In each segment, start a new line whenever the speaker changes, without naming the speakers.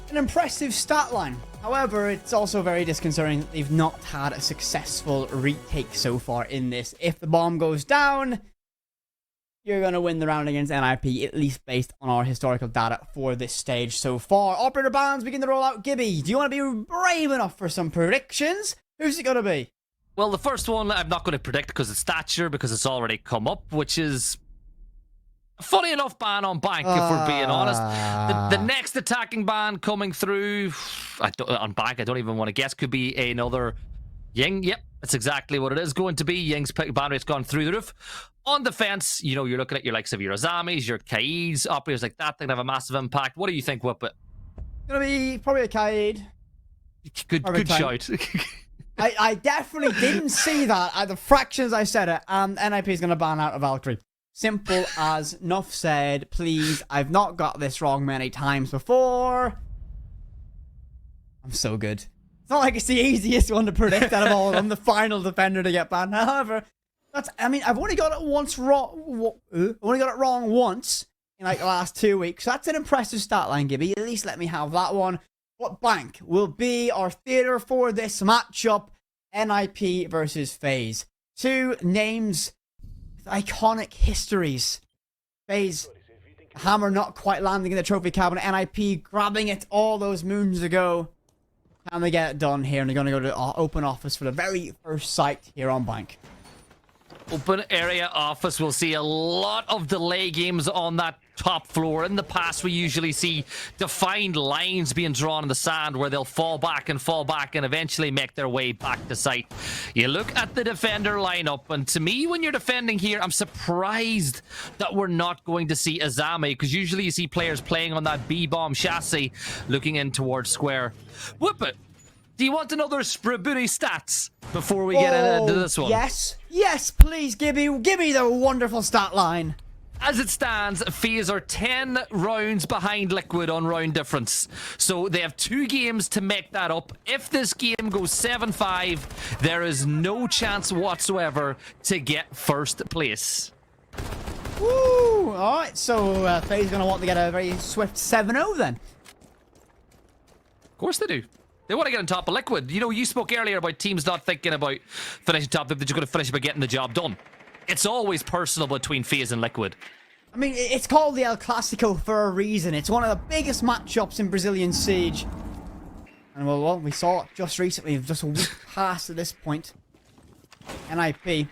an impressive stat line. However, it's also very disconcerting that they've not had a successful retake so far in this. If the bomb goes down, you're going to win the round against NIP, at least based on our historical data for this stage so far. Operator bans begin to roll out. Gibby, do you want to be brave enough for some predictions? Who's it going to be?
Well, the first one I'm not going to predict because it's stature, because it's already come up, which is funny enough ban on Bank, if we're being honest. The next attacking ban coming through on Bank, I don't even want to guess, could be another Ying. Yep, that's exactly what it is going to be. Ying's ban rate's gone through the roof. On defense, you know, you're looking at your likes of your Azamis, your Kaids, operators like that. They're going to have a massive impact. What do you think, Whippet?
Going to be probably a Kaid.
Good shout.
I definitely didn't see that at the fractions I said it, and NIP is going to ban out a Valkyrie. Simple as enough said. Please, I've not got this wrong many times before. I'm so good. It's not like it's the easiest one to predict out of all of them. The final defender to get banned. However, I've only got it once wrong. I've only got it wrong once in like the last 2 weeks. So that's an impressive stat line, Gibby. At least let me have that one. What Bank will be our theater for this matchup? NIP versus FaZe. Two names with iconic histories. FaZe, hammer not quite landing in the trophy cabinet. NIP grabbing it all those moons ago. Can they get it done here? And they're going to go to open office for the very first site here on Bank.
Open area office. We'll see a lot of delay games on that top floor. In the past, we usually see defined lines being drawn in the sand where they'll fall back and eventually make their way back to site. You look at the defender lineup, and to me, when you're defending here, I'm surprised that we're not going to see Azami, because usually you see players playing on that B-bomb chassis looking in towards square. Whippet, do you want another Sprabooty stats before we get into this one?
Yes, please, Gibby. Give me the wonderful stat line.
As it stands, FaZe are 10 rounds behind Liquid on round difference. So they have 2 games to make that up. If this game goes 7-5, there is no chance whatsoever to get first place.
Woo! Alright, so FaZe is going to want to get a very swift 7-0 then.
Of course they do. They want to get on top of Liquid. You know, you spoke earlier about teams not thinking about finishing top. They're just going to finish by getting the job done. It's always personal between FaZe and Liquid.
I mean, it's called the El Clasico for a reason. It's one of the biggest matchups in Brazilian Siege. And well, we saw it just recently, just a week past at this point. NIP.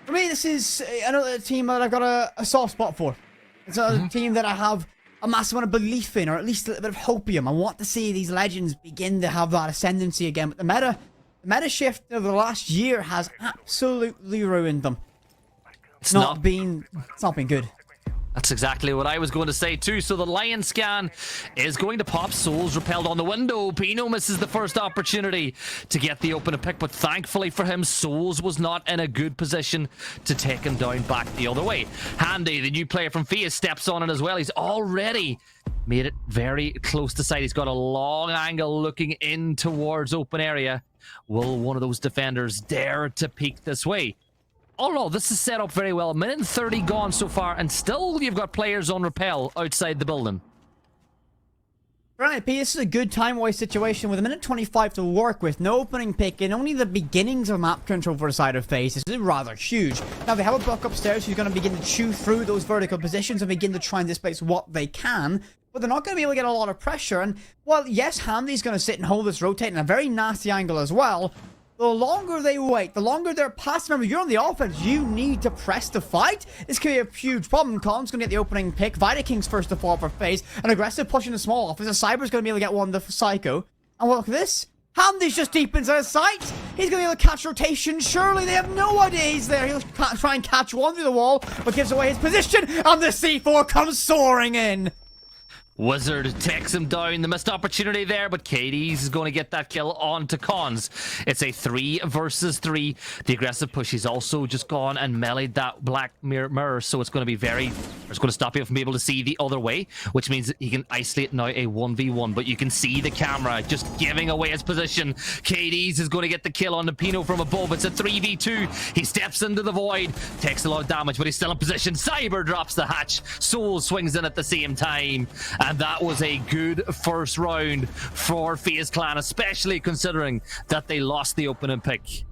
For me, this is another team that I've got a soft spot for. It's a team that I have a massive amount of belief in, or at least a little bit of hopium. I want to see these legends begin to have that ascendancy again. But the meta shift over the last year has absolutely ruined them. It's not been good.
That's exactly what I was going to say too. So the Lion scan is going to pop. Souls repelled on the window. Pino misses the first opportunity to get the open pick, but thankfully for him, Souls was not in a good position to take him down back the other way. Handy, the new player from FaZe, steps on it as well. He's already made it very close to sight. He's got a long angle looking in towards open area. Will one of those defenders dare to peek this way? Oh no, this is set up very well. 1:30 gone so far, and still you've got players on rappel outside the building.
For NIP, this is a good time-wise situation with 1:25 to work with. No opening pick, and only the beginnings of map control for the side of FaZe. This is rather huge. Now, they have a block upstairs who's going to begin to chew through those vertical positions and begin to try and displace what they can. But they're not going to be able to get a lot of pressure. And, well, yes, Handy's going to sit and hold this rotate in a very nasty angle as well. The longer they wait, the longer they're past. Remember, you're on the offense. You need to press the fight. This could be a huge problem. Column's going to get the opening pick. Vidaking's first to fall for FaZe. An aggressive push in the small office. A Cyber's going to be able to get one the Psycho. And look at this. Handy's just deep inside his sight. He's going to be able to catch rotation. Surely they have no idea he's there. He'll try and catch one through the wall, but gives away his position. And the C4 comes soaring in.
Wizard takes him down. The missed opportunity there, but Katie's is going to get that kill onto Cons. It's a 3 versus 3. The aggressive push, he's also just gone and meleeed that black mirror, so it's going to be it's going to stop you from being able to see the other way, which means that he can isolate now a 1v1, but you can see the camera just giving away his position. Katie's is going to get the kill on the Pino from above. It's a 3v2. He steps into the void, takes a lot of damage, but he's still in position. Cyber drops the hatch. Soul swings in at the same time. And that was a good first round for FaZe Clan, especially considering that they lost the opening pick.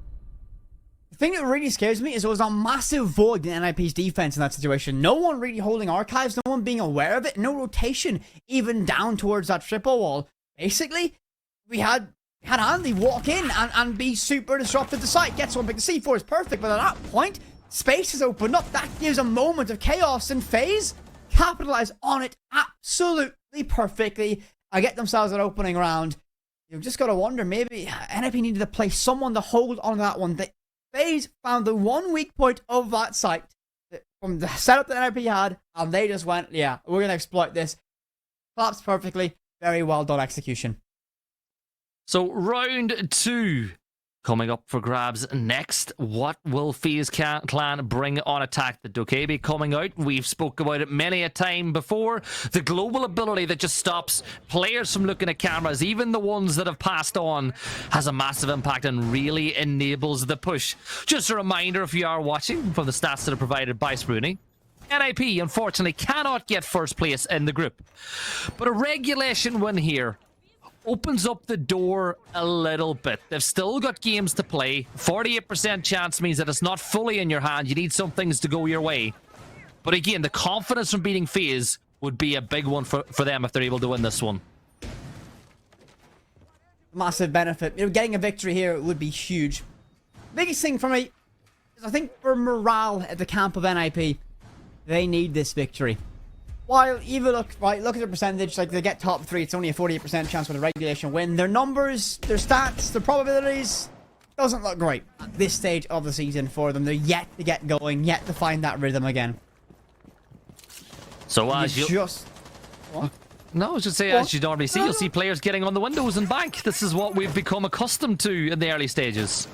The thing that really scares me is there was a massive void in NIP's defense in that situation. No one really holding archives, no one being aware of it, no rotation even down towards that triple wall. Basically, we had Andy walk in and be super disruptive to site. Gets one pick. The C4 is perfect, but at that point, space is opened up. That gives a moment of chaos, and FaZe capitalize on it absolutely perfectly. I get themselves an opening round. You've just got to wonder, maybe NIP needed to play someone to hold on that one. FaZe found the one weak point of that site from the setup that NIP had, and they just went, yeah, we're going to exploit this. Collapsed perfectly. Very well done execution.
So round 2 coming up for grabs next. What will FaZe Clan bring on attack? The Dokkaebi coming out. We've spoke about it many a time before. The global ability that just stops players from looking at cameras, even the ones that have passed on, has a massive impact and really enables the push. Just a reminder, if you are watching, from the stats that are provided by Spruny, NIP unfortunately cannot get first place in the group. But a regulation win here opens up the door a little bit. They've still got games to play. 48% chance means that it's not fully in your hand. You need some things to go your way. But again, the confidence from beating FaZe would be a big one for them if they're able to win this one.
Massive benefit. Getting a victory here would be huge. Biggest thing for me is I think for morale at the camp of NIP, they need this victory. While even look at their percentage, like they get top 3, it's only a 48% chance for the regulation win. Their numbers, their stats, their probabilities doesn't look great at this stage of the season for them. They're yet to get going, yet to find that rhythm again.
So as you
just what?
No, I was just saying, as you normally see, you'll see players getting on the windows and bank. This is what we've become accustomed to in the early stages.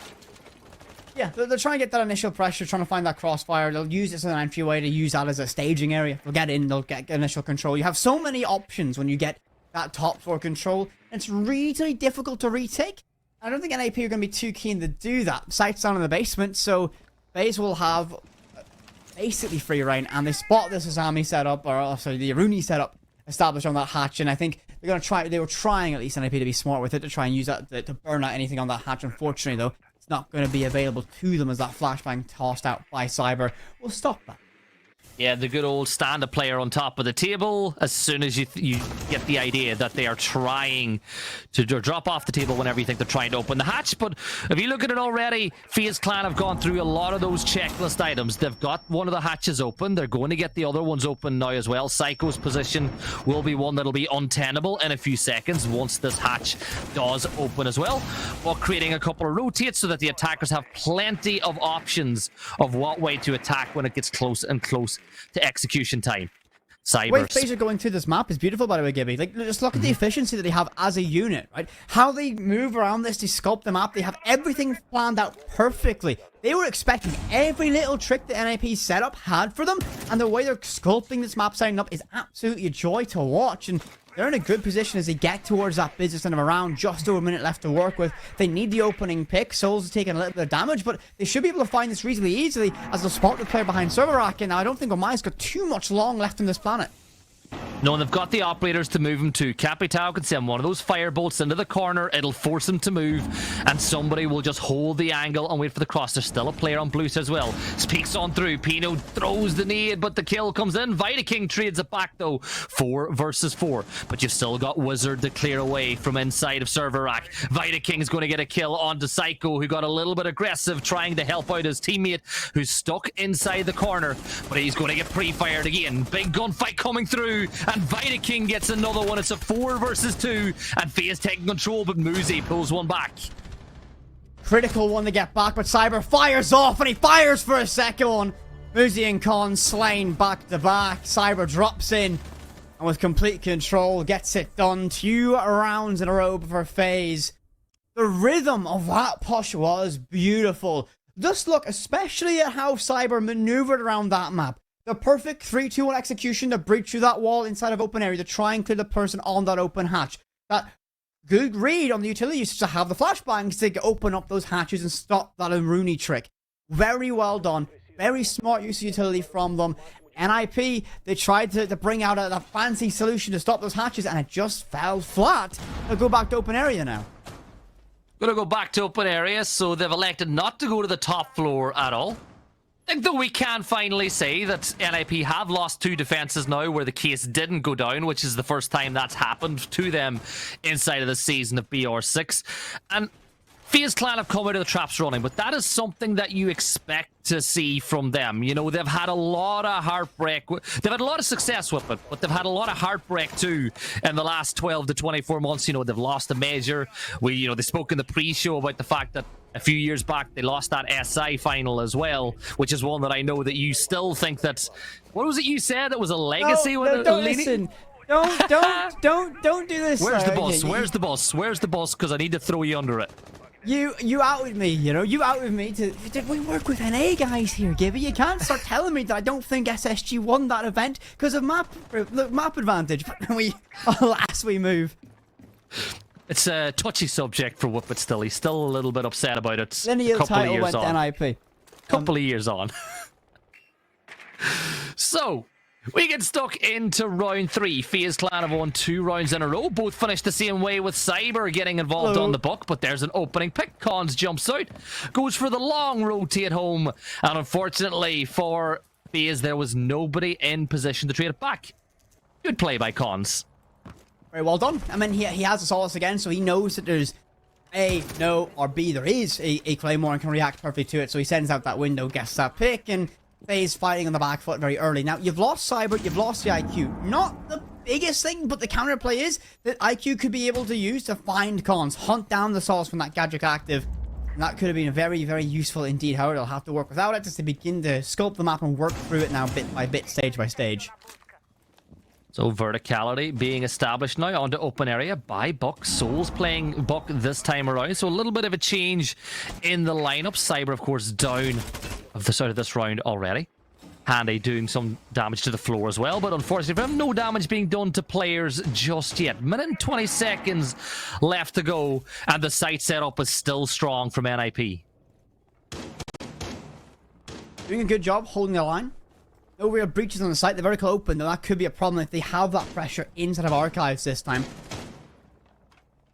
Yeah, they're trying to get that initial pressure, trying to find that crossfire. They'll use this as an entryway to use that as a staging area. They'll get in, they'll get initial control. You have so many options when you get that top floor control. It's really difficult to retake. I don't think NIP are going to be too keen to do that. Sights down in the basement, so FaZe will have basically free reign, and they spot this Asami setup, or also the Aruni setup established on that hatch, and I think they're going to try, they were trying at least NIP to be smart with it, to try and use that to burn out anything on that hatch. Unfortunately though, not going to be available to them as that flashbang tossed out by Cyber will stop that.
Yeah, the good old stand-up player on top of the table as soon as you get the idea that they are trying to drop off the table whenever you think they're trying to open the hatch. But if you look at it already, FaZe Clan have gone through a lot of those checklist items. They've got one of the hatches open. They're going to get the other ones open now as well. Psycho's position will be one that'll be untenable in a few seconds once this hatch does open as well, while creating a couple of rotates so that the attackers have plenty of options of what way to attack when it gets close and close to execution time.
The way FaZe are going through this map is beautiful, by the way, Gibby. Like, just look at the efficiency that they have as a unit, right? How they move around this, they sculpt the map, they have everything planned out perfectly. They were expecting every little trick that NIP's setup had for them, and the way they're sculpting this map setting up is absolutely a joy to watch, and they're in a good position as they get towards that business end of a round. Just over a minute left to work with. They need the opening pick. Souls are taking a little bit of damage, but they should be able to find this reasonably easily as they'll spot the player behind server rack. And now I don't think Omaya's got too much long left on this planet.
No, and they've got the operators to move him to. Capitao can send one of those firebolts into the corner. It'll force him to move, and somebody will just hold the angle and wait for the cross. There's still a player on blue as well. Speaks on through. Pino throws the nade, but the kill comes in. Vidaking trades it back, though. 4 versus 4. But you've still got Wizard to clear away from inside of server rack. Vidaking's going to get a kill onto Psycho, who got a little bit aggressive, trying to help out his teammate, who's stuck inside the corner. But he's going to get pre-fired again. Big gunfight coming through. And Vidaking gets another one. It's a 4 versus 2. And FaZe taking control, but Muzi pulls one back.
Critical one to get back, but Cyber fires off, and he fires for a second one. Muzi and Khan slain back to back. Cyber drops in, and with complete control, gets it done. 2 rounds in a row for FaZe. The rhythm of that push was beautiful. Just look especially at how Cyber maneuvered around that map. The perfect 3-2-1 execution to breach through that wall inside of open area to try and clear the person on that open hatch. That good read on the utility usage to have the flashbangs to open up those hatches and stop that Rooney trick. Very well done. Very smart use of utility from them. NIP, they tried to bring out a fancy solution to stop those hatches, and it just fell flat. They'll go back to open area now.
Gonna go back to open area, so they've elected not to go to the top floor at all. I think, though, we can finally say that NIP have lost 2 defenses now where the case didn't go down, which is the first time that's happened to them inside of the season of BR6. And FaZe Clan have come out of the traps running, but that is something that you expect to see from them. You know, they've had a lot of heartbreak. They've had a lot of success with it, but they've had a lot of heartbreak too in the last 12 to 24 months. You know, they've lost a major. They spoke in the pre-show about the fact that a few years back they lost that SI final as well, which is one that I know that you still think that. What was it you said? It was a legacy.
No, don't listen. Don't do this.
Where's the boss? Where's the boss? Where's the boss? Because I need to throw you under it.
You outed me, you outed me did we work with NA guys here, Gibby? You can't start telling me that I don't think SSG won that event because of map advantage. Alas, we move.
It's a touchy subject for Whoop, but still, he's still a little bit upset about it.
Lineal title went to NIP.
Couple of years on. So, we get stuck into round 3. FaZe Clan have won 2 rounds in a row. Both finished the same way with Cyber getting involved on the buck, but there's an opening pick. Cons jumps out, goes for the long rotate home, and unfortunately for FaZe, there was nobody in position to trade it back. Good play by Cons.
Very well done. I mean, he has a solace again, so he knows that there's A, no, or B, there is a Claymore and can react perfectly to it, so he sends out that window, gets that pick, and FaZe fighting on the back foot very early. Now, you've lost Cyber, you've lost the IQ. Not the biggest thing, but the counterplay is that IQ could be able to use to find Cons, hunt down the Solace from that Gadget active. And that could have been very, very useful indeed. However, they'll have to work without it just to begin to sculpt the map and work through it now bit by bit, stage by stage.
So verticality being established now onto open area by Buck. Souls playing Buck this time around. So a little bit of a change in the lineup. Cyber, of course, down of the side of this round already. Handy doing some damage to the floor as well, but unfortunately no damage being done to players just yet. Minute and 20 seconds left to go, and the site setup is still strong from NIP.
Doing a good job holding the line. No real breaches on the site. The vertical open, though that could be a problem if they have that pressure inside of Archives this time.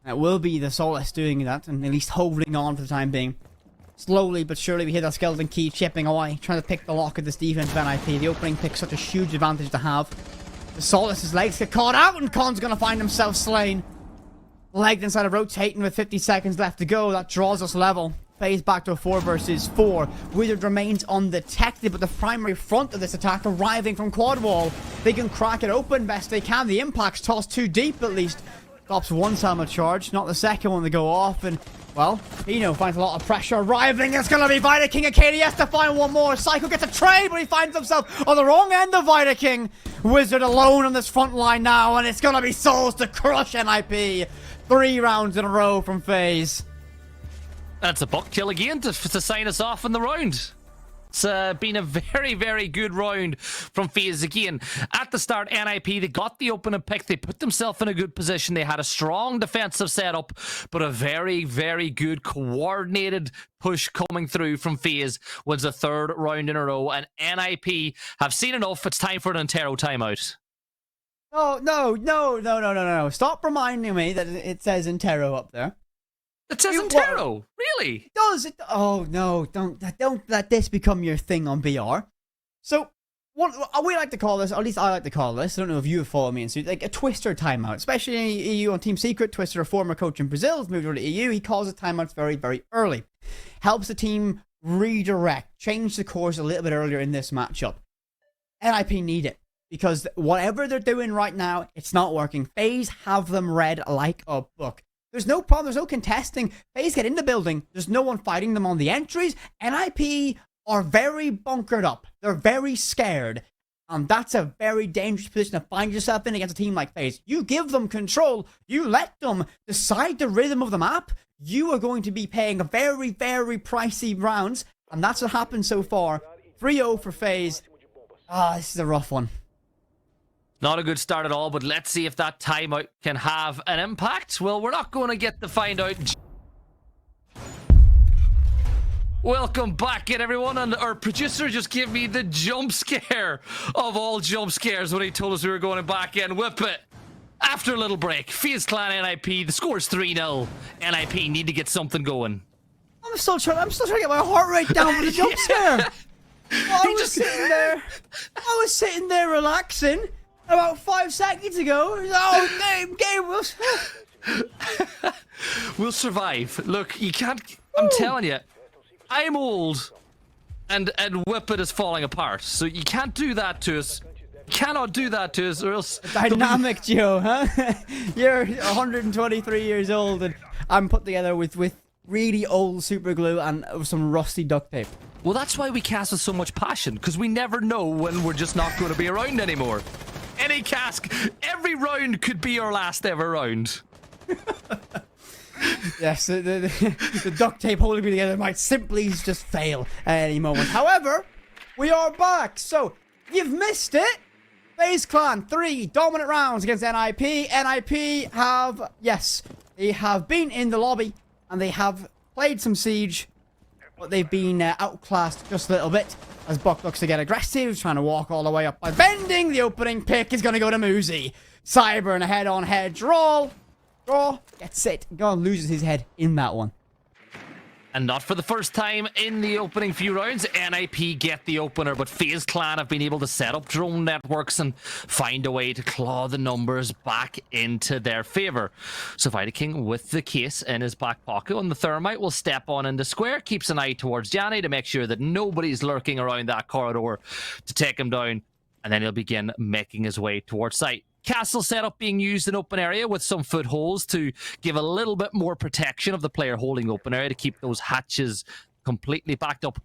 And it will be the Solace doing that, and at least holding on for the time being. Slowly but surely we hear that skeleton key chipping away, trying to pick the lock of this defense of NIP. The opening pick's such a huge advantage to have. The Solace's legs get caught out, and Con's gonna find himself slain. Legged inside of rotating with 50 seconds left to go. That draws us level. FaZe back to a 4 versus 4. Wizard remains undetected, but the primary front of this attack arriving from quad wall. They can crack it open best they can. The impact's tossed too deep at least. Stops one Salma charge, not the second one to go off, and well, Pino finds a lot of pressure arriving. It's gonna be Vita King and KDS to find one more. Psycho gets a trade, but he finds himself on the wrong end of Vita King. Wizard alone on this front line now, and it's gonna be Souls to crush NIP. 3 rounds in a row from FaZe.
That's a Buck kill again to sign us off in the round. It's been a very, very good round from FaZe again. At the start, NIP, they got the opening pick. They put themselves in a good position. They had a strong defensive setup, but a very, very good coordinated push coming through from FaZe was the 3rd round in a row. And NIP have seen enough. It's time for an Intero timeout.
Oh, no. Stop reminding me that it says Intero up there.
It says Intero. Really?
It does. Oh, no. Don't let this become your thing on BR. So, what we like to call this, or at least I like to call this, I don't know if you have followed me, like a Twister timeout. Especially in EU on Team Secret. Twister, a former coach in Brazil, has moved over to EU. He calls it timeouts very, very early. Helps the team redirect, change the course a little bit earlier in this matchup. NIP need it. Because whatever they're doing right now, it's not working. FaZe have them read like a book. There's no problem. There's no contesting. FaZe get in the building. There's no one fighting them on the entries. NIP are very bunkered up. They're very scared. And that's a very dangerous position to find yourself in against a team like FaZe. You give them control. You let them decide the rhythm of the map. You are going to be paying a very, very pricey rounds. And that's what happened so far. 3-0 for FaZe. This is a rough one.
Not a good start at all, but let's see if that timeout can have an impact. Well, we're not going to get to find out. Welcome back in, everyone, and our producer just gave me the jump scare of all jump scares when he told us we were going back in. Whip it. After a little break, FaZe Clan NIP, the score's 3-0. NIP need to get something going.
I'm still trying to get my heart rate down with the jump scare. I was sitting there relaxing about 5 seconds ago. Oh, game was...
We'll survive. Look, you can't... I'm telling you, I'm old, and Whippet is falling apart. So you can't do that to us. You cannot do that to us, or else...
Dynamic Joe, huh? You're 123 years old, and I'm put together with really old super glue and some rusty duct tape.
Well, that's why we cast with so much passion, because we never know when we're just not going to be around anymore. Any cask, every round could be our last ever round.
Yes, the duct tape holding me together might simply just fail at any moment. However, we are back. So, if you've missed it, FaZe Clan 3 dominant rounds against NIP. NIP have, yes, they have been in the lobby and they have played some Siege, but they've been outclassed just a little bit as Buck looks to get aggressive, trying to walk all the way up by bending. The opening pick is going to go to Muzi. Cyber in a head-on-head draw. Gets it. God loses his head in that one.
And not for the first time in the opening few rounds, NIP get the opener, but FaZe Clan have been able to set up drone networks and find a way to claw the numbers back into their favor. So Viking with the case in his back pocket, and the Thermite will step on into square, keeps an eye towards Janny to make sure that nobody's lurking around that corridor to take him down, and then he'll begin making his way towards site. Castle setup being used in open area with some footholds to give a little bit more protection of the player holding open area to keep those hatches completely backed up.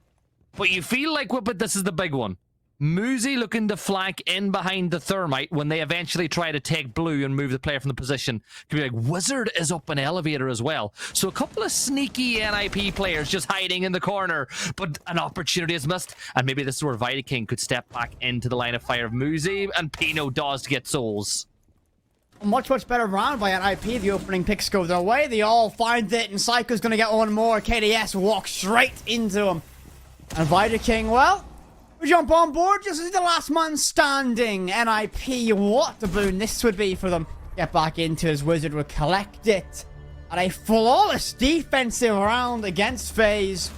But you feel like, Whippet, this is the big one. Muzi looking to flank in behind the Thermite when they eventually try to take blue and move the player from the position. Could be like, Wizard is up an elevator as well. So a couple of sneaky NIP players just hiding in the corner, but an opportunity is missed. And maybe this is where Viking could step back into the line of fire of Muzi, and Pino does to get souls.
Much better round by NIP. The opening picks go their way. They all find it, and Psycho's going to get one more. KDS walks straight into him. And Viking, well... we jump on board just as the last man standing. NIP, what a boon this would be for them. Get back into his Wizard would collect it. And a flawless defensive round against FaZe.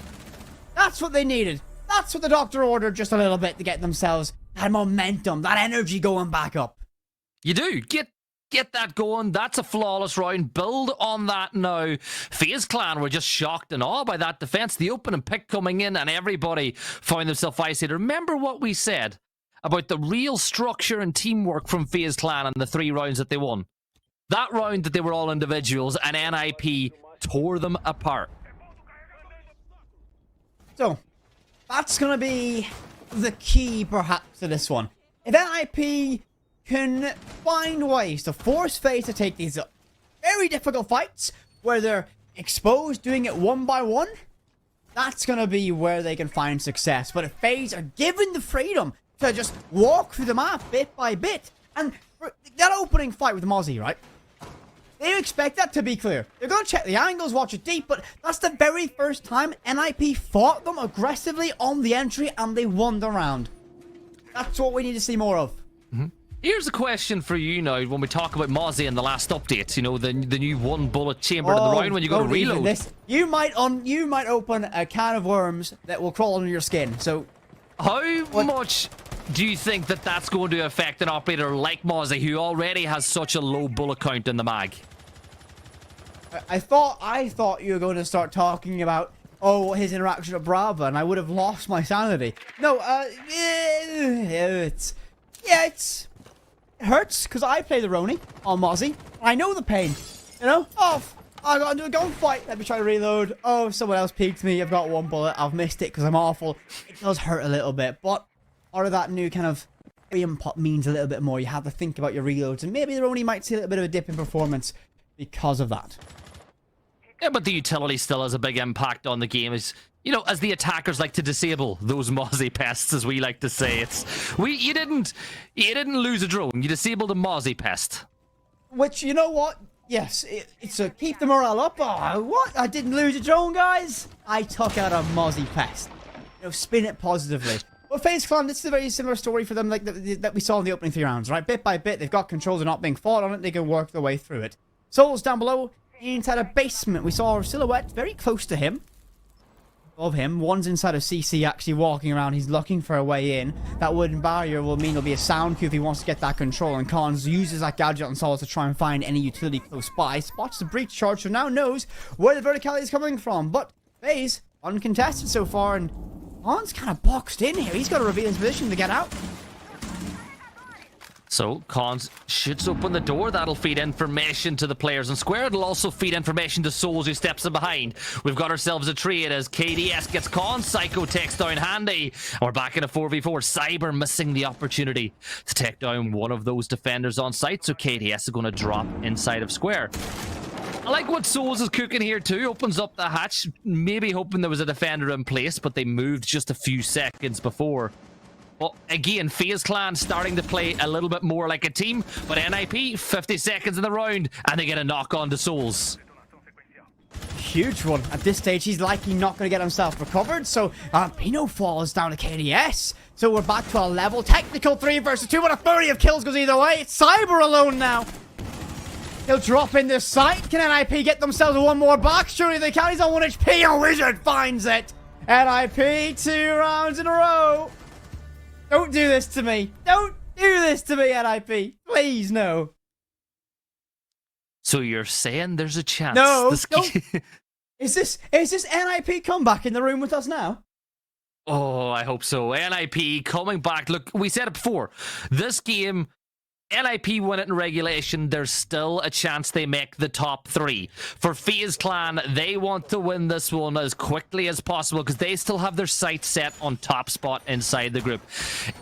That's what they needed. That's what the doctor ordered just a little bit to get themselves that momentum, that energy going back up.
You do. Get that going. That's a flawless round. Build on that now. FaZe Clan were just shocked and awed by that defense. The opening pick coming in and everybody found themselves isolated. Remember what we said about the real structure and teamwork from FaZe Clan in the 3 rounds that they won. That round that they were all individuals and NIP tore them apart.
So, that's going to be the key perhaps to this one. If NIP can find ways to force FaZe to take these very difficult fights where they're exposed, doing it one by one, that's going to be where they can find success. But if FaZe are given the freedom to just walk through the map bit by bit, and that opening fight with Mozzie, right? They expect that to be clear. They're going to check the angles, watch it deep, but that's the very first time NIP fought them aggressively on the entry and they won the round. That's what we need to see more of.
Mm-hmm. Here's a question for you now when we talk about Mozzie and the last updates, you know, the new 1 bullet chamber to the round when you go to reload.
This. You might open a can of worms that will crawl under your skin. So
how much do you think that that's going to affect an operator like Mozzie who already has such a low bullet count in the mag?
I thought you were going to start talking about his interaction with Brava, and I would have lost my sanity. No, it hurts because I play the Roni on Mozzie. I know the pain, you know. Oh, I gotta do a gunfight. Let me try to reload. Oh, someone else peeked me. I've got 1 bullet. I've missed it because I'm awful. It does hurt a little bit, but part of that new kind of freedom pop means a little bit more. You have to think about your reloads, and maybe the Roni might see a little bit of a dip in performance because of that.
Yeah, but the utility still has a big impact on the game. As you know, as the attackers like to disable those Mozzie pests, as we like to say. You didn't lose a drone. You disabled a Mozzie pest.
Which, you know what? Yes, it's a keep the morale up. Oh, what? I didn't lose a drone, guys. I took out a Mozzie Pest. Spin it positively. Well, FaZe Clan, this is a very similar story for them like that we saw in the opening 3 rounds, right? Bit by bit, they've got control. They're not being fought on it. They can work their way through it. Souls down below, inside a basement. We saw a silhouette very close to him. Above him, one's inside of CC actually walking around. He's looking for a way in. That wooden barrier will mean there'll be a sound cue if he wants to get that control. And Collins uses that gadget on Souls to try and find any utility close by. Spots the breach charge, so now knows where the verticality is coming from. But FaZe, uncontested so far, and Collins kind of boxed in here. He's got to reveal his position to get out.
So, Cons shoots open the door. That'll feed information to the players in Square. It'll also feed information to Souls, who steps in behind. We've got ourselves a trade as KDS gets Cons. Psycho takes down Handy. And we're back in a 4v4. Cyber missing the opportunity to take down one of those defenders on site. So, KDS is going to drop inside of Square. I like what Souls is cooking here too. Opens up the hatch, maybe hoping there was a defender in place, but they moved just a few seconds before. Well, again, FaZe Clan starting to play a little bit more like a team, but NIP, 50 seconds in the round, and they get a knock on to Souls.
Huge one. At this stage, he's likely not going to get himself recovered, so Pino falls down to KDS. So we're back to a level technical 3 versus 2, but a flurry of kills goes either way. It's Cyber alone now. He'll drop in this site. Can NIP get themselves one more back? Surely they can. He's on 1 HP. A Wizard finds it. NIP 2 rounds in a row. Don't do this to me. Don't do this to me, NIP. Please, no.
So you're saying there's a chance?
No. Is this NIP come back in the room with us now?
Oh, I hope so. NIP coming back. Look, we said it before. This game, NIP win it in regulation, there's still a chance they make the top 3. For FaZe Clan, they want to win this one as quickly as possible because they still have their sights set on top spot inside the group.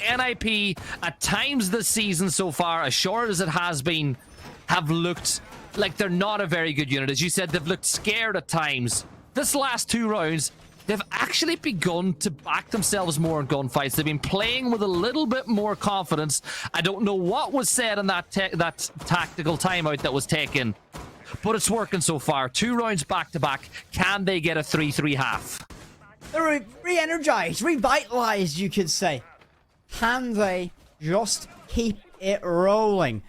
NIP, at times this season so far, as short as it has been, have looked like they're not a very good unit. As you said, they've looked scared at times. This last 2 rounds, they've actually begun to back themselves more in gunfights. They've been playing with a little bit more confidence. I don't know what was said in that tactical timeout that was taken, but it's working so far. 2 rounds back-to-back. Can they get a 3-3 half?
They're re-energized, revitalized, you could say. Can they just keep it rolling?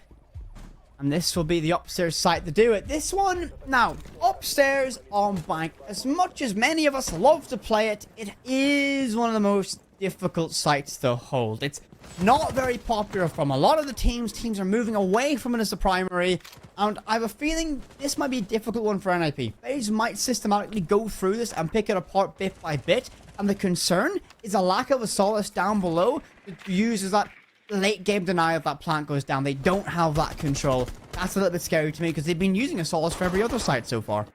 And this will be the upstairs site to do it. This one, now, upstairs on Bank, as much as many of us love to play it, it is one of the most difficult sites to hold. It's not very popular from a lot of the teams. Teams are moving away from it as the primary. And I have a feeling this might be a difficult one for NIP. FaZe might systematically go through this and pick it apart bit by bit. And the concern is a lack of a solace down below that uses that late game denial if that plant goes down. They don't have that control. That's a little bit scary to me because they've been using a solace for every other site so far.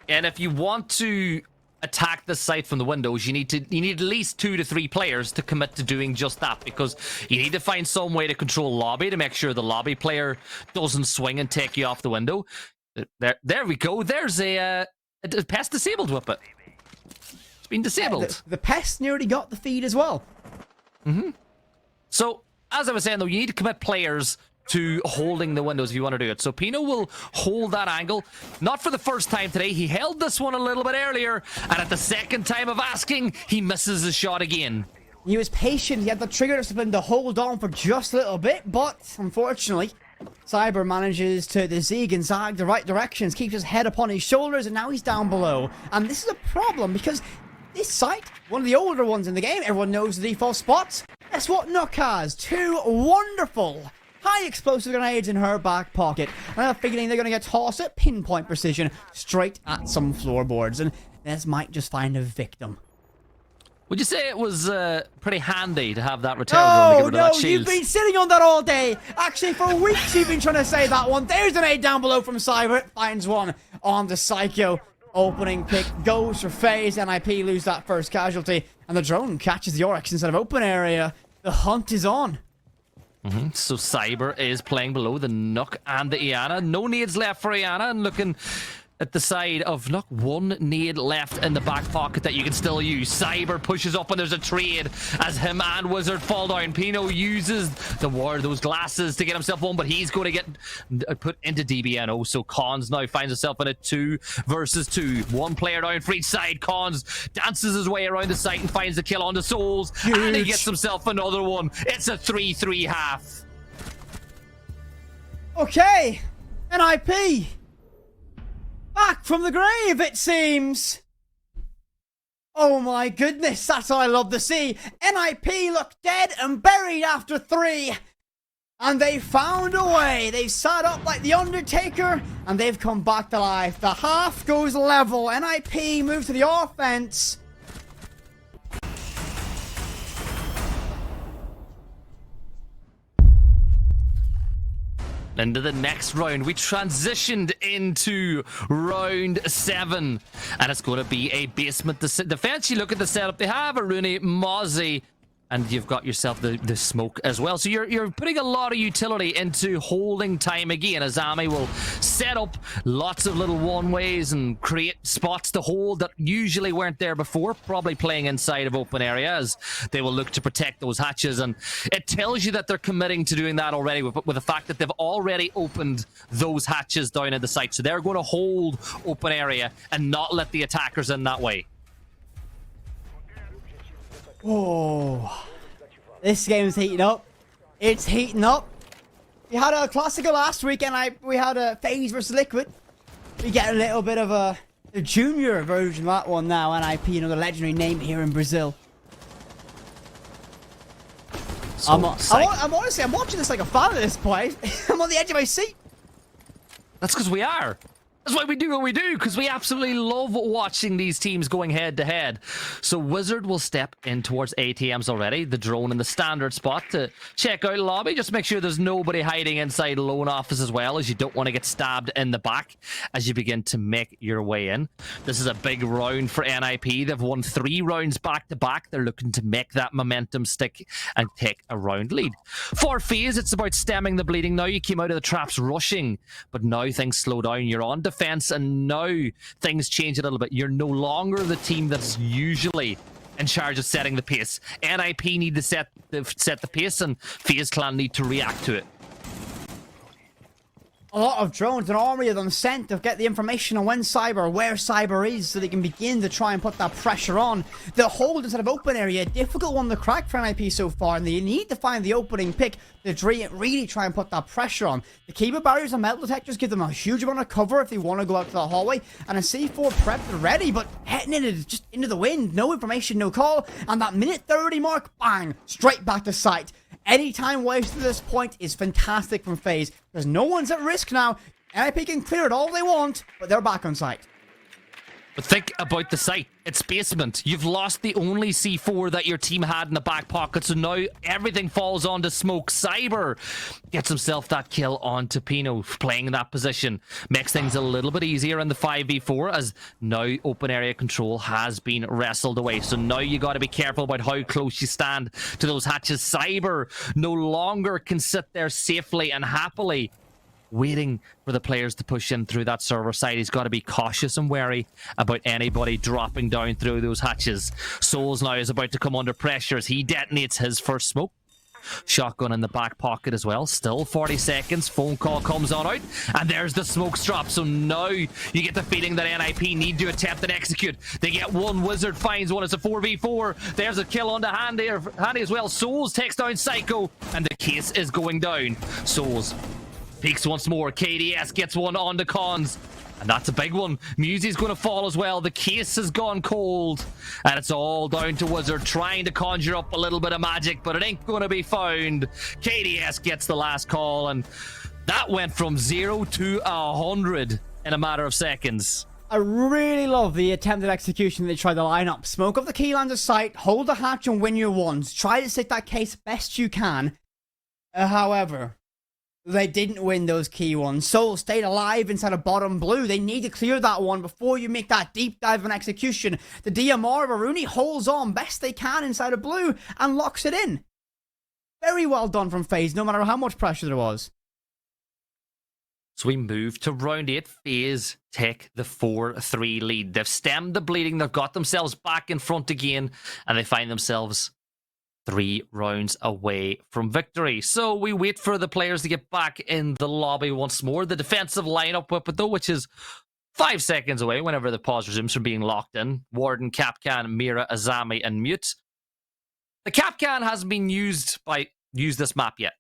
And if you want to attack the site from the windows, you need at least 2 to 3 players to commit to doing just that, because you need to find some way to control lobby to make sure the lobby player doesn't swing and take you off the window. There we go. There's a pest disabled with it. It's been disabled.
The pest nearly got the feed as well.
So, as I was saying, though, you need to commit players to holding the windows if you want to do it. So Pino will hold that angle. Not for the first time today. He held this one a little bit earlier, and at the second time of asking, he misses his shot again.
He was patient. He had the trigger discipline to hold on for just a little bit, but unfortunately, Cyber manages to zig and zag the right directions, keeps his head upon his shoulders, and now he's down below. And this is a problem because this site, one of the older ones in the game, everyone knows the default spots. Guess what Nook has? 2 wonderful high explosive grenades in her back pocket. And I have a feeling they're going to get tossed at pinpoint precision straight at some floorboards. And this might just find a victim.
Would you say it was pretty handy to have that return run to get rid of that shield?
You've been sitting on that all day. Actually, for weeks you've been trying to say that one. There's an aid down below from Cyber. Finds one on the Psycho. Opening pick goes for FaZe. NIP lose that first casualty. And the drone catches the Oryx instead of open area. The hunt is on.
So Cyber is playing below the Nook and the Iana. No nades left for Iana, and looking at the side of not one nade left in the back pocket that you can still use. Cyber pushes up and there's a trade as him and Wizard fall down. Pino uses those glasses to get himself one, but he's going to get put into DBNO. So Cons now finds himself in a 2 versus 2. One player down for each side. Cons dances his way around the site and finds the kill on the Souls.
Huge.
And he gets himself another one. It's a 3-3 half.
Okay, NIP. Back from the grave, it seems. Oh my goodness, that's what I love to see. NIP look dead and buried after 3. And they found a way. They've sat up like the Undertaker and they've come back to life. The half goes level. NIP move to the offense.
Into the next round, we transitioned into round 7, and it's going to be a basement defense. You look at the setup they have: Aruni, Mozzie, and you've got yourself the smoke as well. So you're putting a lot of utility into holding time again, as Ami will set up lots of little one-ways and create spots to hold that usually weren't there before, probably playing inside of open areas. They will look to protect those hatches, and it tells you that they're committing to doing that already with the fact that they've already opened those hatches down at the site. So they're going to hold open area and not let the attackers in that way.
Oh, this game's heating up. It's heating up. We had a Classical last week, and we had a FaZe versus Liquid. We get a little bit of a junior version of that one now. NIP, another legendary name here in Brazil.
So
I'm honestly, I'm watching this like a fan at this point. I'm on the edge of my seat.
That's because we are. That's why we do what we do, because we absolutely love watching these teams going head to head. So Wizard will step in towards ATMs already, the drone in the standard spot to check out lobby. Just make sure there's nobody hiding inside loan office as well, as you don't want to get stabbed in the back as you begin to make your way in. This is a big round for NIP. They've won 3 rounds back to back. They're looking to make that momentum stick and take a round lead. For FaZe, it's about stemming the bleeding. Now you came out of the traps rushing, but now things slow down. You're on defense, and now things change a little bit. You're no longer the team that's usually in charge of setting the pace. NIP need to set the pace, and FaZe Clan need to react to it.
A lot of drones, an army of them sent to get the information on when Cyber, where Cyber is, so they can begin to try and put that pressure on. The hold instead of open area, a difficult one to crack for NIP so far, and they need to find the opening pick to really try and put that pressure on. The keeper barriers and metal detectors give them a huge amount of cover if they want to go out to the hallway, and a C4 prepped ready, but heading in just into the wind, no information, no call, and that minute 30 mark, bang, straight back to site. Any time wasted at this point is fantastic from FaZe, because no one's at risk now. NIP can clear it all they want, but they're back on site.
But think about the site. It's basement. You've lost the only C4 that your team had in the back pocket, so now everything falls onto smoke. Cyber gets himself that kill onto Pino, playing in that position. Makes things a little bit easier in the 5v4, as now open area control has been wrestled away. So now you got to be careful about how close you stand to those hatches. Cyber no longer can sit there safely and happily waiting for the players to push in through that server side. He's got to be cautious and wary about anybody dropping down through those hatches. Souls now is about to come under pressure as he detonates his first smoke. Shotgun in the back pocket as well. Still 40 seconds. Phone call comes on out, and there's the smokes drop. So now you get the feeling that NIP need to attempt and execute. They get one. Wizard finds one. It's a 4v4. There's a kill onto Handy as well. Souls takes down Psycho, and the case is going down. Souls peeks once more. KDS gets one on the Cons, and that's a big one. Musie's going to fall as well. The case has gone cold, and it's all down to Wizard trying to conjure up a little bit of magic, but it ain't going to be found. KDS gets the last call, and that went from 0 to 100 in a matter of seconds.
I really love the attempted execution they tried to line up. Smoke up the key lines of sight, hold the hatch and win your ones. Try to stick that case best you can. However, they didn't win those key ones. Soul stayed alive inside of bottom blue. They need to clear that one before you make that deep dive of execution. The DMR of Aruni holds on best they can inside of blue and locks it in. Very well done from FaZe, no matter how much pressure there was.
So we move to round 8. FaZe take the 4-3 lead. They've stemmed the bleeding. They've got themselves back in front again. And they find themselves 3 rounds away from victory. So we wait for the players to get back in the lobby once more. The defensive lineup with it, though, which is 5 seconds away whenever the pause resumes from being locked in. Warden, Capcan, Mira, Azami, and Mute. The Capcan hasn't been used this map yet.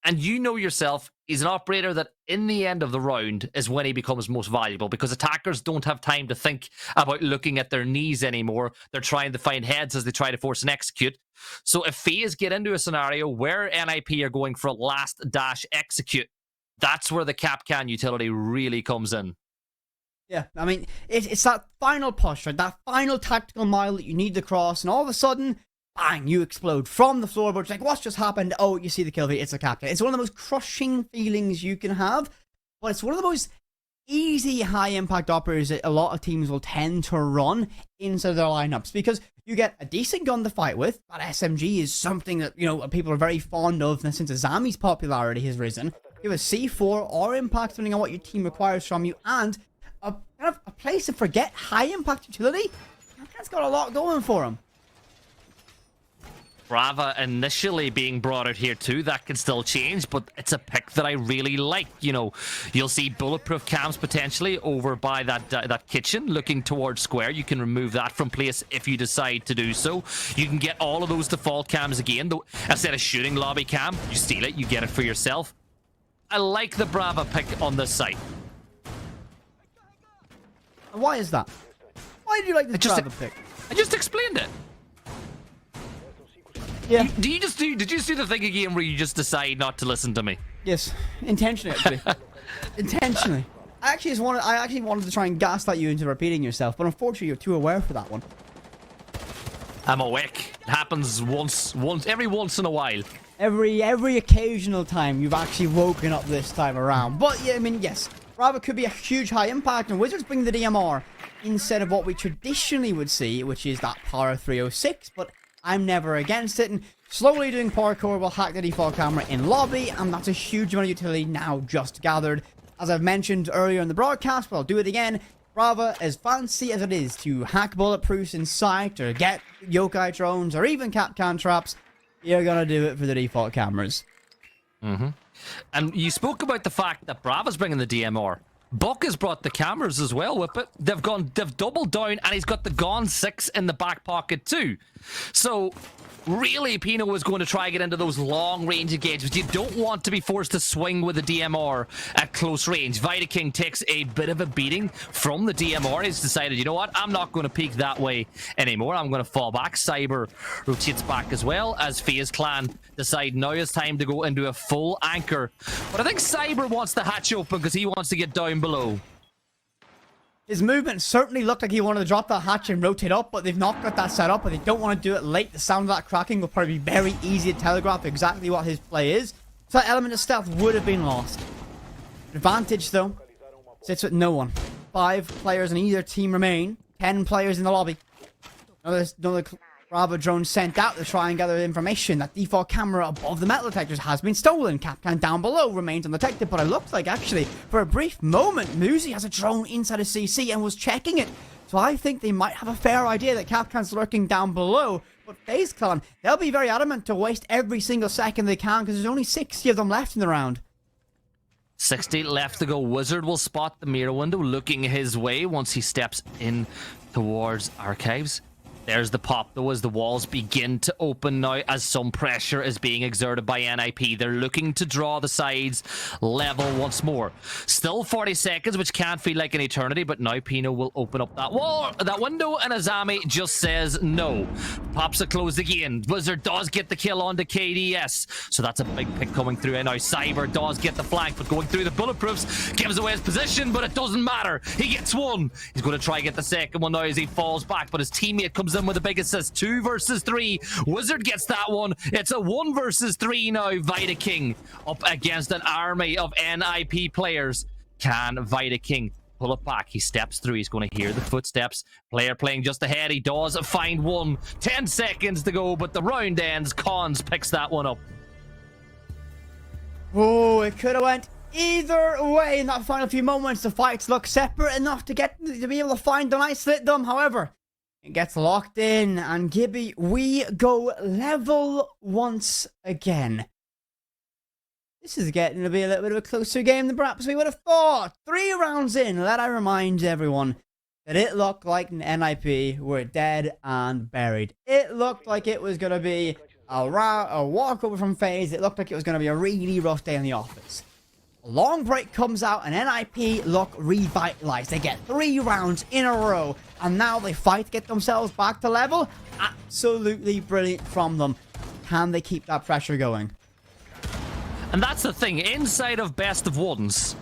And you know yourself, he's an operator that in the end of the round is when he becomes most valuable, because attackers don't have time to think about looking at their knees anymore. They're trying to find heads as they try to force an execute. So if FaZe get into a scenario where NIP are going for a last dash execute, that's where the Capcan utility really comes in.
Yeah, I mean, it's that final push, right? That final tactical mile that you need to cross, and all of a sudden, bang, you explode from the floorboard. It's like, what's just happened? Oh, you see the kill feed, it's a Capcan. It's one of the most crushing feelings you can have, but it's one of the most easy high-impact operators that a lot of teams will tend to run inside their lineups, because you get a decent gun to fight with. That SMG is something that, you know, people are very fond of, and since Azami's popularity has risen, you have a C4 or impact, depending on what your team requires from you, and a kind of a place to forget high-impact utility. That's got a lot going for him.
Brava initially being brought out here too, that can still change, but it's a pick that I really like. You know, you'll see bulletproof cams potentially over by that kitchen looking towards square. You can remove that from place if you decide to do so. You can get all of those default cams again, though. Instead of shooting lobby cam, you steal it, you get it for yourself. I like the Brava pick on this site.
Why is that? Why do you like the Brava pick?
I just explained it.
Yeah.
Did you just do the thing again where you just decide not to listen to me?
Yes, intentionally actually. Intentionally. I actually wanted to try and gaslight you into repeating yourself, but unfortunately you're too aware for that one.
I'm awake. It happens every once in a while.
Every occasional time you've actually woken up this time around. But yeah, I mean, yes, Brava could be a huge high impact, and Wizards bring the DMR instead of what we traditionally would see, which is that Power 306, but I'm never against it, and slowly doing parkour will hack the default camera in lobby, and that's a huge amount of utility now just gathered. As I've mentioned earlier in the broadcast, but I'll do it again, Brava, as fancy as it is to hack bulletproofs in sight, or get yokai drones, or even Capcan traps, you're gonna do it for the default cameras.
And you spoke about the fact that Brava's bringing the DMR. Buck has brought the cameras as well with it. They've doubled down, and he's got the Gone 6 in the back pocket too. So really, Pino is going to try to get into those long-range engagements. You don't want to be forced to swing with the DMR at close range. Vidaking takes a bit of a beating from the DMR. He's decided, you know what, I'm not going to peek that way anymore. I'm going to fall back. Cyber rotates back as well, as FaZe Clan decide now is time to go into a full anchor. But I think Cyber wants the hatch open because he wants to get down below.
His movement certainly looked like he wanted to drop that hatch and rotate up, but they've not got that set up, and they don't want to do it late. The sound of that cracking will probably be very easy to telegraph exactly what his play is. So that element of stealth would have been lost. Advantage, though, sits with no one. 5 players on either team remain. 10 players in the lobby. Another Bravo drone sent out to try and gather information. That default camera above the metal detectors has been stolen. Capcan down below remains undetected, but it looks like actually for a brief moment Muzi has a drone inside a CC and was checking it. So I think they might have a fair idea that Capcan's lurking down below, but FaZe Clan, they'll be very adamant to waste every single second they can because there's only 60 of them left in the round.
60 left to go. Wizard will spot the mirror window looking his way once he steps in towards Archives. There's the pop, though, as the walls begin to open now, as some pressure is being exerted by NIP. They're looking to draw the sides level once more. Still 40 seconds, which can't feel like an eternity, but now Pino will open up that wall, that window, and Azami just says no. Pops are closed again. Wizard does get the kill onto KDS, so that's a big pick coming through. And now Cyber does get the flank, but going through the bulletproofs gives away his position, but it doesn't matter. He gets one. He's going to try and get the second one now as he falls back, but his teammate comes in with a big assist. 2 versus 3. Wizard gets that one. It's a 1 versus 3 now. Vidaking up against an army of NIP players. Can Vidaking pull it back? He steps through. He's going to hear the footsteps. Player playing just ahead. He does find one. 10 seconds to go, but the round ends. Cons picks that one up.
Oh, it could have went Either way, in that final few moments, the fights look separate enough to be able to find and isolate them. However, it gets locked in, and Gibby, we go level once again. This is getting to be a little bit of a closer game than perhaps we would have thought. 3 rounds in, let I remind everyone that it looked like NIP were dead and buried. It looked like it was going to be a walkover from FaZe. It looked like it was going to be a really rough day in the office. A long break comes out, and NIP look revitalized. They get 3 rounds in a row, and now they fight to get themselves back to level. Absolutely brilliant from them. Can they keep that pressure going?
And that's the thing, inside of best of ones,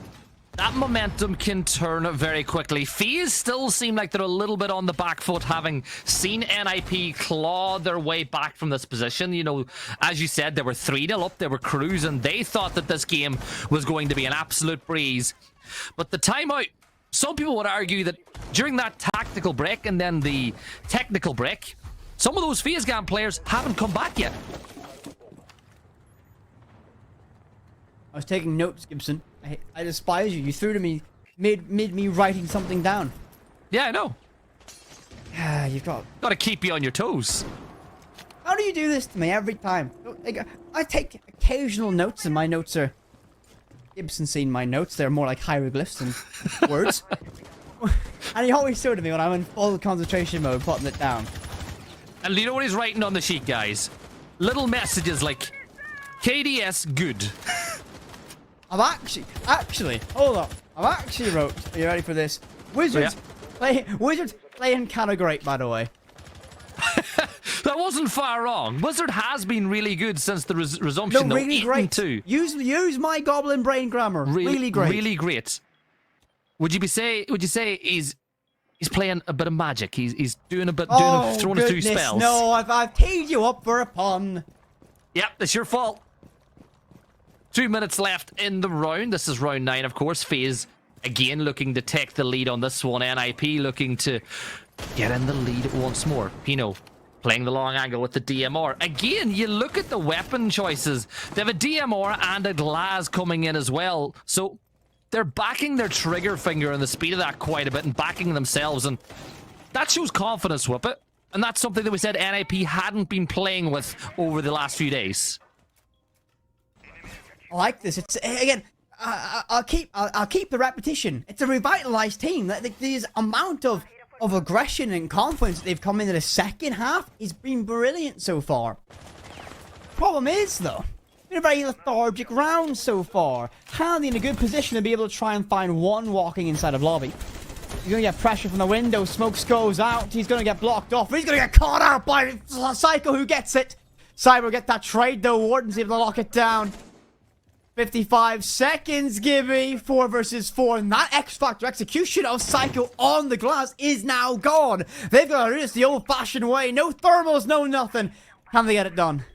that momentum can turn very quickly. FaZe still seem like they're a little bit on the back foot, having seen NIP claw their way back from this position. You know, as you said, they were 3-0 up, they were cruising. They thought that this game was going to be an absolute breeze. But the timeout, some people would argue that during that tactical break and then the technical break, some of those FaZe Clan players haven't come back yet.
I was taking notes, Gibson. I despise you. You threw to me, made me writing something down.
Yeah, I know.
Yeah, you've got
to keep you on your toes.
How do you do this to me every time? Like, I take occasional notes, and my notes are... Gibson's seen my notes. They're more like hieroglyphs than words. And he always showed me when I'm in full concentration mode, putting it down.
And you know what he's writing on the sheet, guys? Little messages like, KDS good.
I've actually, hold up. I've actually wrote, are you ready for this? Wizards playing kind of great, by the way.
That wasn't far wrong. Wizard has been really good since the resumption.
No, really great. Too. Use my goblin brain grammar. Really great.
Really great. Would you say he's playing a bit of magic? He's doing a bit, throwing a few spells.
No, I've teed you up for a pun.
Yep, it's your fault. 2 minutes left in the round. This is round 9, of course. FaZe again looking to take the lead on this one. NIP looking to get in the lead once more. Pino playing the long angle with the DMR. Again, you look at the weapon choices. They have a DMR and a glass coming in as well. So they're backing their trigger finger and the speed of that quite a bit and backing themselves. And that shows confidence with it. And that's something that we said NIP hadn't been playing with over the last few days.
I like this. It's again. I'll keep the repetition. It's a revitalized team. This amount of aggression and confidence that they've come into the second half has been brilliant so far. Problem is though, it's been a very lethargic round so far. Handy in a good position to be able to try and find one walking inside of lobby. He's gonna get pressure from the window. Smokes goes out. He's gonna get blocked off. He's gonna get caught out by Psycho, who gets it. Cyber will get that trade though. Warden's able to lock it down. 55 seconds, Gibby. 4 versus 4. And that X-Factor execution of Psycho on the glass is now gone. They've got to do this the old-fashioned way. No thermals, no nothing. Can they get it done?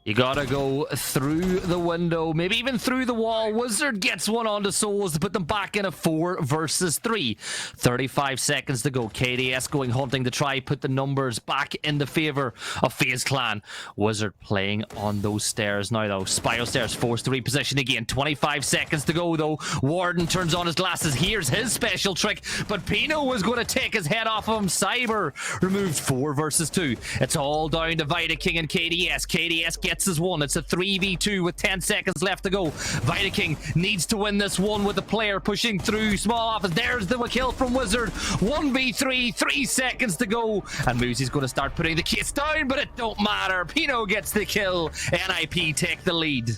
You gotta go through the window, maybe even through the wall. Wizard gets one onto Souls to put them back in a 4 versus 3. 35 seconds to go. KDS going hunting to try put the numbers back in the favor of FaZe Clan. Wizard playing on those stairs now though. Spiral stairs forced to reposition again. 25 seconds to go though. Warden turns on his glasses. Here's his special trick, but Pino was going to take his head off of him. Cyber removed 4 versus 2. It's all down to Vidaking and KDS. KDS gets his one. It's a 3v2 with 10 seconds left to go. Vidaking needs to win this one with the player pushing through small office. There's the kill from Wizard. 1v3, 3 seconds to go. And Moosey's going to start putting the case down, but it don't matter. Pino gets the kill. NIP take the lead.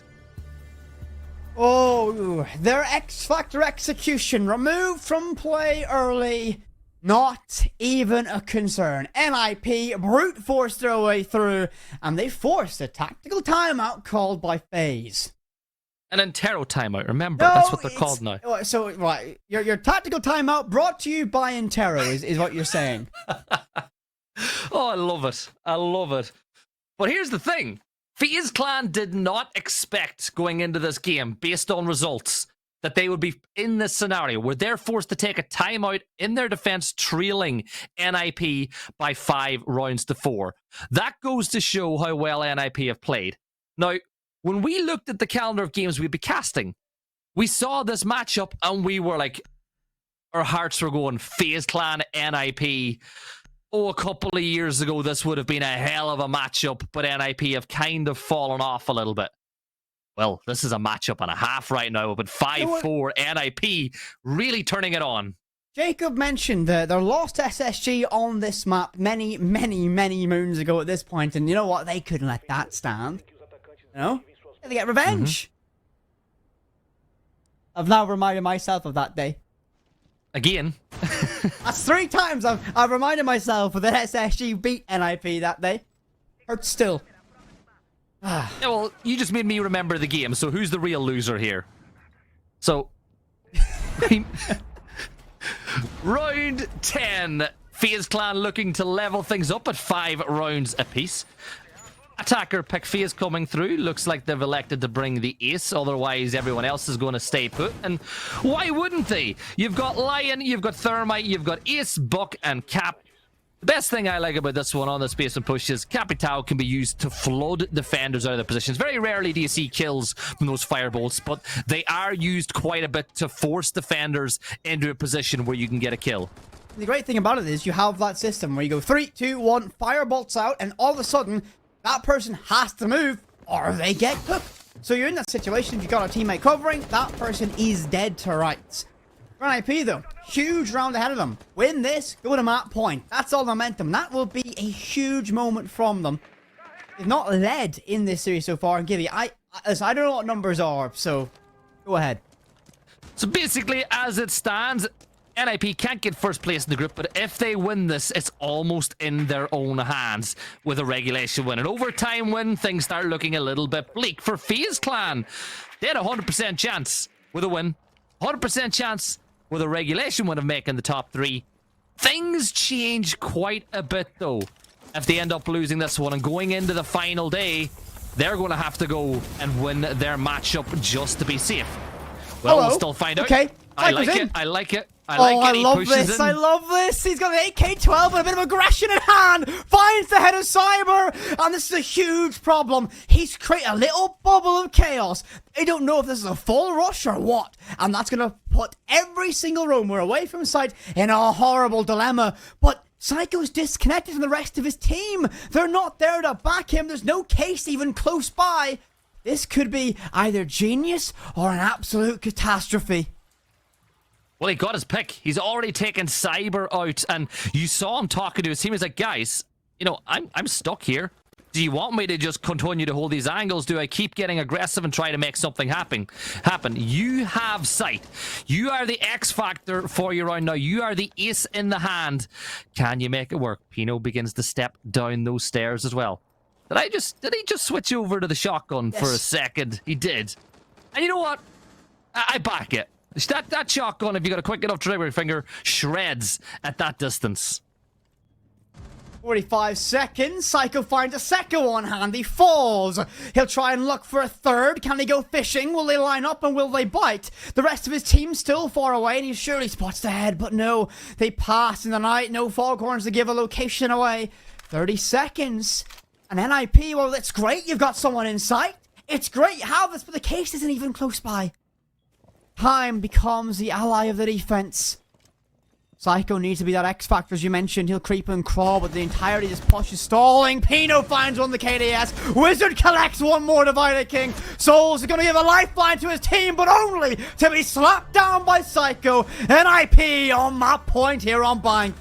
Oh, their X-Factor execution removed from play early. Not even a concern. NIP brute forced their way through, and they forced a tactical timeout called by FaZe.
An Intero timeout, remember? No, that's what they're called now.
So, right, your tactical timeout brought to you by Intero is what you're saying.
Oh, I love it. I love it. But here's the thing. FaZe Clan did not expect going into this game, based on results, that they would be in this scenario where they're forced to take a timeout in their defense, trailing NIP by 5 rounds to 4. That goes to show how well NIP have played. Now, when we looked at the calendar of games we'd be casting, We saw this matchup and we were like, our hearts were going, FaZe Clan, NIP. Oh, a couple of years ago, this would have been a hell of a matchup, but NIP have kind of fallen off a little bit. Well, this is a matchup and a half right now, but 5-4 NIP really turning it on.
Jacob mentioned their lost SSG on this map many, many, many moons ago at this point, and you know what? They couldn't let that stand. You know? They get revenge. I've now reminded myself of that day.
Again.
That's 3 times I've reminded myself that SSG beat NIP that day. Hurts still.
Yeah, well, you just made me remember the game, so who's the real loser here? So, round 10. FaZe Clan looking to level things up at 5 rounds apiece. Attacker pick FaZe coming through. Looks like they've elected to bring the ace, otherwise everyone else is going to stay put. And why wouldn't they? You've got Lion, you've got Thermite, you've got Ace, Buck, and Cap. The best thing I like about this one on the space and push is Capitao can be used to flood defenders out of their positions. Very rarely do you see kills from those firebolts, but they are used quite a bit to force defenders into a position where you can get a kill.
The great thing about it is you have that system where you go 3, 2, 1, firebolts out, and all of a sudden that person has to move or they get cooked. So you're in that situation, you've got a teammate covering, that person is dead to rights. For NIP though, huge round ahead of them. Win this, go to map point. That's all momentum. That will be a huge moment from them. They've not led in this series so far, and Gibby, I don't know what numbers are, so go ahead.
So basically, as it stands, NIP can't get first place in the group, but if they win this, it's almost in their own hands with a regulation win. An overtime win, things start looking a little bit bleak for FaZe Clan. They had a 100% chance with a win, 100% chance with a regulation win of making the top 3. Things change quite a bit, though, if they end up losing this one. And going into the final day, they're going to have to go and win their matchup just to be safe. Well, we'll still find out.
Okay.
I like it. I like it. I
love this. I love this. He's got an AK-12 and a bit of aggression in hand. Finds the head of Cyber. And this is a huge problem. He's created a little bubble of chaos. They don't know if this is a full rush or what. And that's going to put every single roamer away from sight in a horrible dilemma. But Psycho's disconnected from the rest of his team. They're not there to back him. There's no case even close by. This could be either genius or an absolute catastrophe.
Well, he got his pick. He's already taken Cyber out, and you saw him talking to his team. He's like, guys, you know, I'm stuck here. Do you want me to just continue to hold these angles? Do I keep getting aggressive and try to make something happen? You have sight. You are the X factor for your round now. You are the ace in the hand. Can you make it work? Pino begins to step down those stairs as well. Did he just switch over to the shotgun for a second? He did. And you know what? I back it. That shotgun, if you got a quick enough trigger finger, shreds at that distance.
45 seconds. Psycho finds a second one handy. Falls. He'll try and look for a third. Can he go fishing? Will they line up and will they bite? The rest of his team's still far away and he surely spots the head. But no, they pass in the night. No foghorns to give a location away. 30 seconds. And NIP, well, it's great. You've got someone in sight. It's great you have this, but the case isn't even close by. Time becomes the ally of the defense. Psycho needs to be that X factor, as you mentioned. He'll creep and crawl, but the entirety of this push is stalling. Pino finds one, the KDS. Wizard collects one more, Divided King. Souls is going to give a lifeline to his team, but only to be slapped down by Psycho. NIP on map point here on Bank.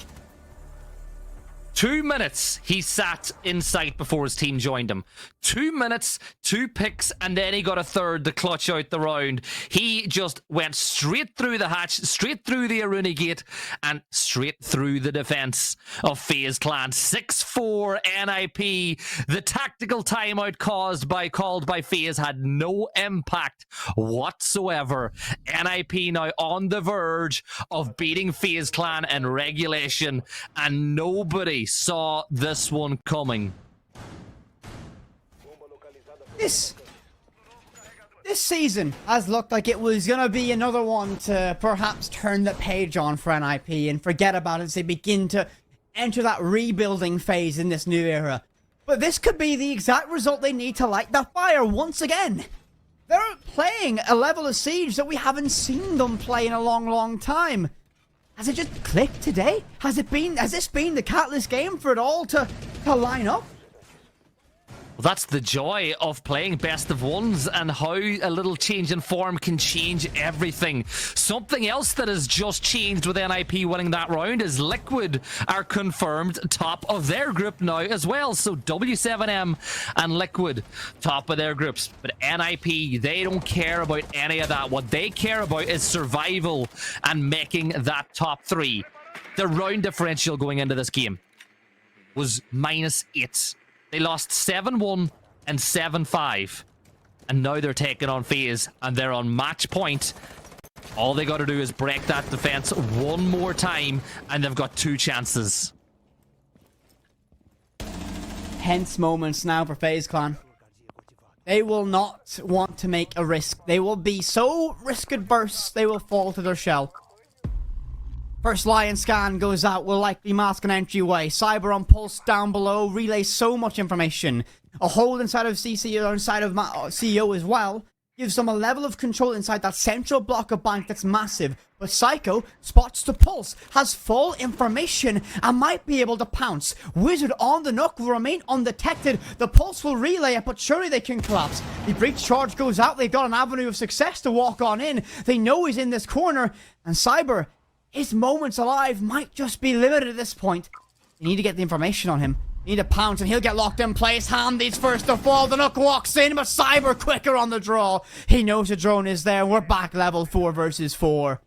2 minutes he sat in sight before his team joined him. 2 minutes, 2 picks, and then he got a third to clutch out the round. He just went straight through the hatch, straight through the Aruna gate, and straight through the defense of FaZe Clan. 6-4 NIP. The tactical timeout called by FaZe had no impact whatsoever. NIP now on the verge of beating FaZe Clan in regulation, and nobody saw this one coming.
This season has looked like it was going to be another one to perhaps turn the page on for NIP and forget about it as they begin to enter that rebuilding phase in this new era. But this could be the exact result they need to light the fire once again. They're playing a level of Siege that we haven't seen them play in a long, long time. Has it just clicked today? Has this been the catalyst game for it all to line up?
Well, that's the joy of playing best of ones and how a little change in form can change everything. Something else that has just changed with NIP winning that round is Liquid are confirmed top of their group now as well. So W7M and Liquid top of their groups. But NIP, they don't care about any of that. What they care about is survival and making that top 3. The round differential going into this game was -8. They lost 7-1 and 7-5. And now they're taking on FaZe and they're on match point. All they got to do is break that defense one more time and they've got 2 chances.
Tense moments now for FaZe Clan. They will not want to make a risk. They will be so risk adverse, they will fall to their shell. First Lion scan goes out, will likely mask an entryway. Cyber on Pulse down below, relays so much information. A hold inside of CCO, inside of CEO as well, gives them a level of control inside that central block of bank that's massive. But Psycho spots the Pulse, has full information, and might be able to pounce. Wizard on the Nook will remain undetected. The Pulse will relay it, but surely they can collapse. The breach charge goes out, they've got an avenue of success to walk on in. They know he's in this corner, and Cyber, his moments alive might just be limited at this point. They need to get the information on him. They need to pounce and he'll get locked in place. Hamdi's first to fall. The Nook walks in, but Cyber quicker on the draw. He knows the drone is there. We're back level 4 versus 4.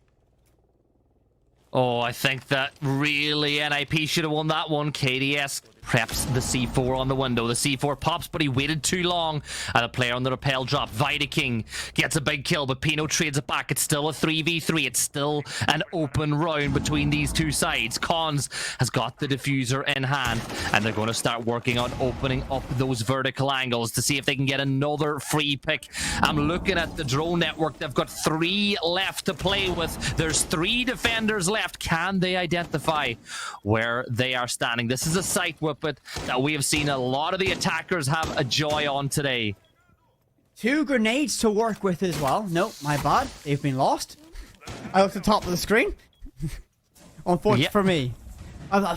Oh, I think that really NIP should have won that one. KDS preps the C4 on the window. The C4 pops, but he waited too long. And a player on the rappel drop. Vidaking gets a big kill, but Pino trades it back. It's still a 3v3. It's still an open round between these two sides. Cons has got the diffuser in hand, and they're going to start working on opening up those vertical angles to see if they can get another free pick. I'm looking at the drone network. They've got 3 left to play with. There's 3 defenders left. Can they identify where they are standing? This is a sight whip that we have seen a lot of the attackers have a joy on today.
2 grenades to work with as well. Nope, my bad. They've been lost. I looked at the top of the screen. Unfortunate for me.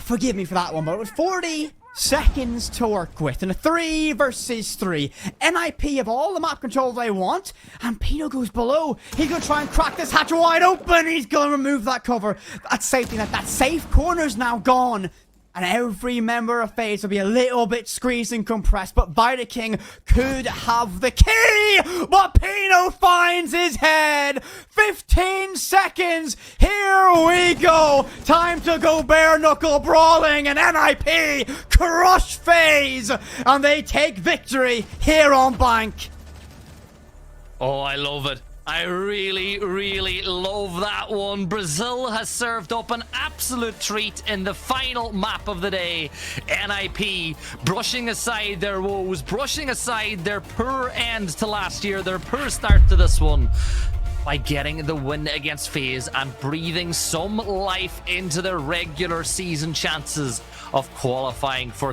Forgive me for that one, but it was 40 seconds to work with in a 3 versus 3. NIP have all the map control they want, and Pino goes below. He's gonna try and crack this hatch wide open. He's gonna remove that cover. That safety net, that safe corner's now gone. And every member of FaZe will be a little bit squeezed and compressed. But Vidaking could have the key. But Pino finds his head. 15 seconds. Here we go. Time to go bare knuckle brawling. And NIP crush FaZe. And they take victory here on Bank.
Oh, I love it. I really, really love that one. Brazil has served up an absolute treat in the final map of the day. NIP brushing aside their woes, brushing aside their poor end to last year, their poor start to this one, by getting the win against FaZe and breathing some life into their regular season chances of qualifying for